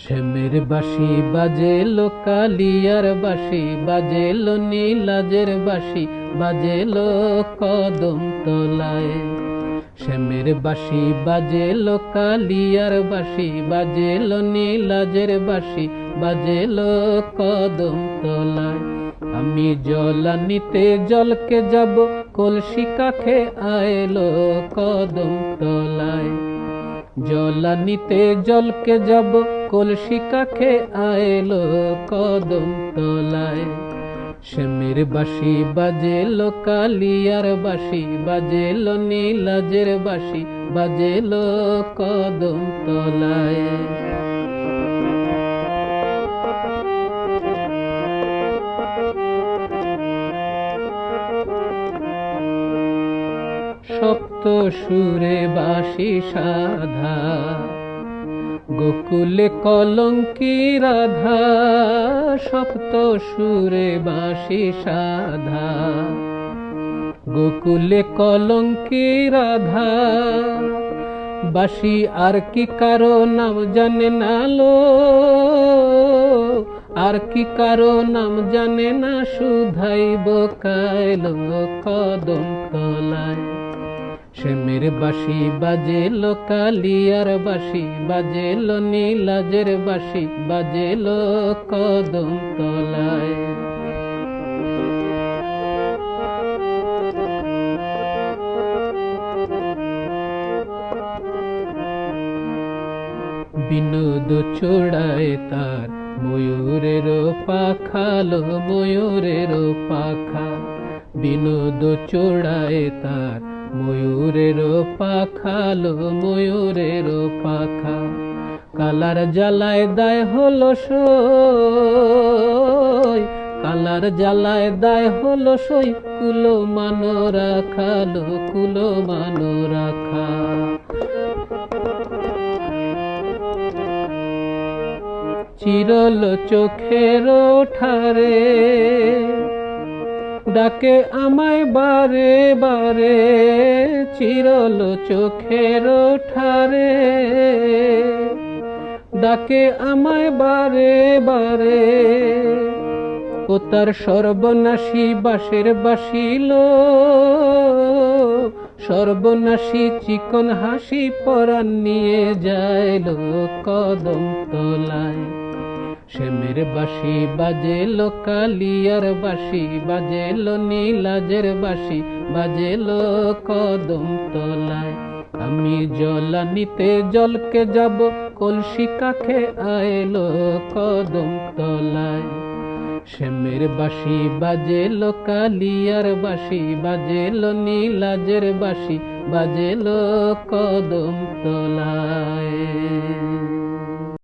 শ্যামের বাঁশি বাজেলো কালিয়ার বাঁশি বাজেলো নীলাজের বাঁশি বাজেলো কদম তলায়। শ্যামের বাঁশি বাজেলো কালিয়ার বাঁশি বাজেলো নীলাজের বাঁশি বাজেলো কদম তলায়। আমি জল আনিতে জলকে যাব কলসি কাখে আইলো কদম তলায়। জল আনিতে জলকে যাব কলসি কাখে আইলো কদম তলায়। শ্যামের বাঁশি বাজেলো কালিয়ার বাঁশি বাজেলো নীলাজের বাঁশি বাজেলো কদম তলায়। সপ্ত সুরে বাঁশি সাধা গোকুলে কলঙ্কি রাধা। সপ্ত সুরে বাঁশি সাধা গোকুলে কলঙ্কি রাধা। বাঁশি আর কি কারো নাম জানে না লো, আর কি কারো নাম জানে না, শুধাইব কাইলো কদম তলায়। শ্যামের বাঁশি বাজেলো কালিয়ার বাঁশি বাজেলো নীলাজের বাঁশি বাজেলো কদম তলায়। বিনোদ চূড়ায় তার ময়ূরের পাখা লো ময়ূরের পাখা। বিনোদ চূড়ায় তার ময়ূরের পাখা লো ময়ূরের পাখা। কালার জ্বালায় দায় হলো সই, কালার জ্বালায় দায় হলো সই, কুলো মানো রাখা লো কুলো মানো রাখা। চিরল চোখের ঠারে ডাকে আমায় বারে বারে। চিরল চোখের ঠারে ডাকে আমায় বারে বারে। ও তার সর্বনাশী বাঁশের বাঁশিল, সর্বনাশী চিকন হাসি পরাণ নিয়ে যাইল কদম তলায়। শ্যামের বাঁশি বাজেলো কালিয়ার বাঁশি বাজেলো নীলাজের বাঁশি বাজেলো কদম তলায়। আমি জল আনিতে জলকে যাব কলসি কাখে আইলো কদম তলায়। শ্যামের বাঁশি বাজেলো কালিয়ার বাঁশি বাজেলো নীলাজের বাঁশি বাজেলো কদম তলায়।